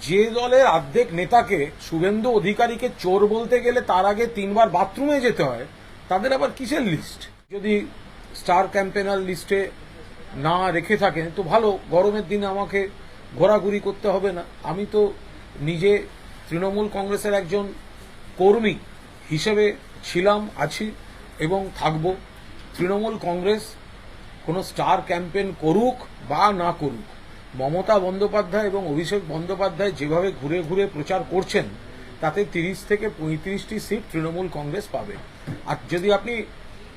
যে দলের অর্ধেক নেতাকে শুভেন্দু অধিকারীকে চোর বলতে গেলে তার আগে 3 বার বাথরুমে যেতে হয়, তাদের আবার কিসের লিস্ট? যদি স্টার ক্যাম্পেনার লিস্টে না রেখে থাকেন তো ভালো, গরমের দিনে আমাকে ঘোরাঘুরি করতে হবে না। আমি তো নিজে তৃণমূল কংগ্রেসের একজন কর্মী হিসেবে ছিলাম, আছি এবং থাকব। তৃণমূল কংগ্রেস কোনো স্টার ক্যাম্পেন করুক বা না করুক, মমতা বন্দ্যোপাধ্যায় এবং অভিষেক বন্দ্যোপাধ্যায় যেভাবে ঘুরে ঘুরে প্রচার করছেন তাতে 30 থেকে 35টি সিট তৃণমূল কংগ্রেস পাবে। আর যদি আপনি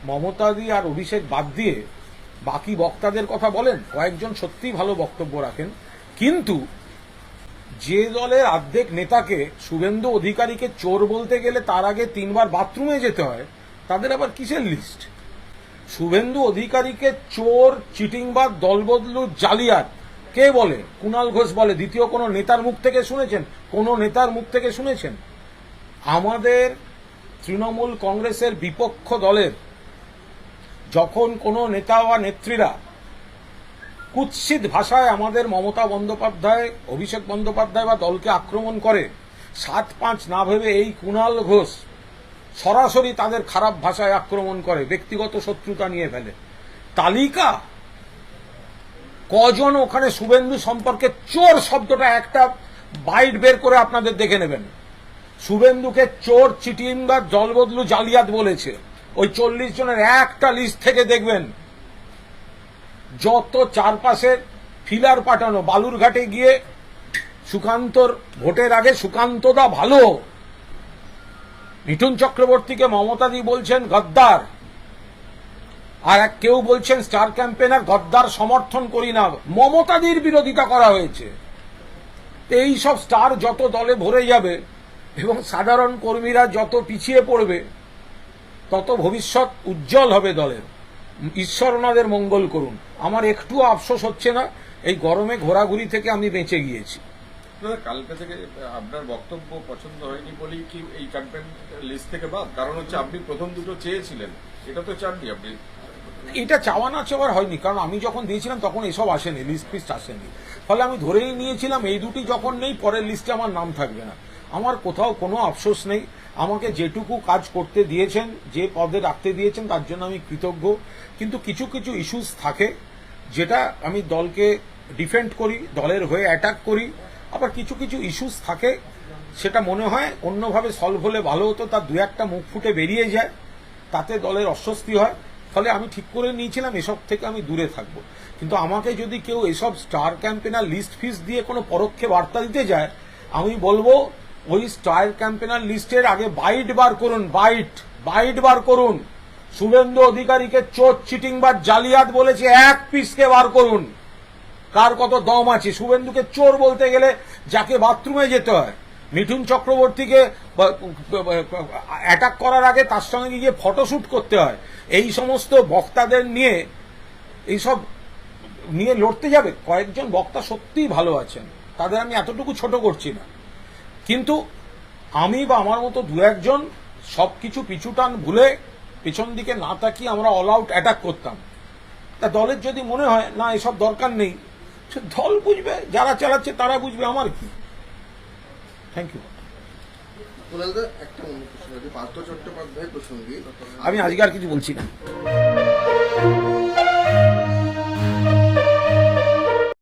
মমতাদি আর অভিষেক বাদ দিয়ে বাকি বক্তাদের কথা বলেন, কয়েকজন সত্যিই ভালো বক্তব্য রাখেন, কিন্তু যে দলের অর্ধেক নেতাকে শুভেন্দু অধিকারীকে চোর বলতে গেলে তার আগে 3 বার বাথরুমে যেতে হয়, তাদের আবার কিসের লিস্ট? শুভেন্দু অধিকারীকে চোর, চিটিংবাজ, দলবদলু, জালিয়াত কে বলে? কুণাল ঘোষ বলে। দ্বিতীয় কোন নেতার মুখ থেকে শুনেছেন? কোন নেতার মুখ থেকে শুনেছেন? আমাদের তৃণমূল কংগ্রেসের বিপক্ষ দলের যখন কোন নেতা বা নেত্রীরা কুৎসিত ভাষায় আমাদের মমতা বন্দ্যোপাধ্যায়, অভিষেক বন্দ্যোপাধ্যায় বা দলকে আক্রমণ করে, 7-5 না ভেবে এই কুণাল ঘোষ সরাসরি তাদের খারাপ ভাষায় আক্রমণ করে, ব্যক্তিগত শত্রুতা নিয়ে ফেলে। তালিকা কজন ওখানে শুভেন্দু সম্পর্কে চোর শব্দটা একটা বাইট বের করে আপনাদের দেখে নেবেন। শুভেন্দুকে চোর, চিটিংবাজ, দলবদলু, জালিয়াত বলেছে। ওই 40 জনের একটা লিস্ট থেকে দেখবেন যত চারপাশে ফিলার পাঠানো, বালুরঘাটে গিয়ে সুকান্তর ভোটের আগে সুকান্তদা ভালো, মিঠুন চক্রবর্তীকে মমতাদি বলছেন গদ্দার, আর কেউ বলছেন স্টার ক্যাম্পেনার, গদ্দার সমর্থন করি না, মমতাদির বিরোধিতা করা হয়েছে। এই সব স্টার যত দলে ভরে যাবে এবং সাধারণ কর্মীরা যত পিছিয়ে পড়বে, তত ভবিষ্যৎ উজ্জ্বল হবে দলের। ঈশ্বর ওনাদের মঙ্গল করুন। আমার একটুও আফসোস হচ্ছে না, এই গরমে ঘোরাঘুরি থেকে আমি বেঁচে গিয়েছি। কালকে থেকে আপনার বক্তব্য পছন্দ হয়নি বলেই কি এই ক্যাম্পেইন লিস্ট থেকে বাদ? কারণ হচ্ছে আপনি প্রথম দুটো চেয়েছিলেন, এটা তো চাননি আপনি। এটা চাওয়া না চাওয়ার হয়নি, কারণ আমি যখন দিয়েছিলাম তখন এসব আসেনি, লিস্ট ফিস্ট আসেনি। ফলে আমি ধরেই নিয়েছিলাম এই দুটি যখন নেই, পরের লিস্টে আমার নাম থাকবে না। আমার কোথাও কোনো আফসোস নেই। আমাকে যেটুকু কাজ করতে দিয়েছেন, যে পদে রাখতে দিয়েছেন, তার জন্য আমি কৃতজ্ঞ। কিন্তু কিছু কিছু ইস্যুস থাকে যেটা আমি দলকে ডিফেন্ড করি, দলের হয়ে অ্যাটাক করি। আবার কিছু কিছু ইস্যুস থাকে সেটা মনে হয় অন্যভাবে সলভ হলে ভালো হতো, তার 2-1টা মুখ ফুটে বেরিয়ে যায়, তাতে দলের অস্বস্তি হয়। ফলে আমি ঠিক করে নিয়েছিলাম এসব থেকে আমি দূরে থাকব। কিন্তু আমাকে যদি কেউ এসব স্টার ক্যাম্পেনার লিস্ট ফিস দিয়ে কোনো পরোক্ষে বার্তা দিতে যায়, আমি বলবো ওই স্টার ক্যাম্পেনার লিস্টের আগে বাইট বার করুন, বাইট বার করুন। শুভেন্দু অধিকারীকে চোর, চিটিংবাজ, জালিয়াত বলেছে, এক পিসকে বার করুন। কার কত দম আছে? শুভেন্দুকে চোর বলতে গেলে যাকে বাথরুমে যেতে হয়, মিঠুন চক্রবর্তীকে অ্যাটাক করার আগে তার সঙ্গে গিয়ে ফটোশুট করতে হয়, এই সমস্ত বক্তাদের নিয়ে এইসব নিয়ে লড়তে যাবে? কয়েকজন বক্তা সত্যিই ভালো আছেন, তাদের আমি এতটুকু ছোট করছি না, কিন্তু আমি বা আমার মতো 2-1 জন সবকিছু পিছুটান ভুলে পেছন দিকে না তাকিয়ে আমরা অল আউট অ্যাটাক করতাম। তা দলের যদি মনে হয় না এসব দরকার নেই, দল বুঝবে, যারা চালাচ্ছে তারা বুঝবে, আমার কি। Thank you. একটা অন্য প্রশ্ন, পার্থ চট্টোপাধ্যায় প্রসঙ্গে আমি আজকে আর কিছু বলছি না।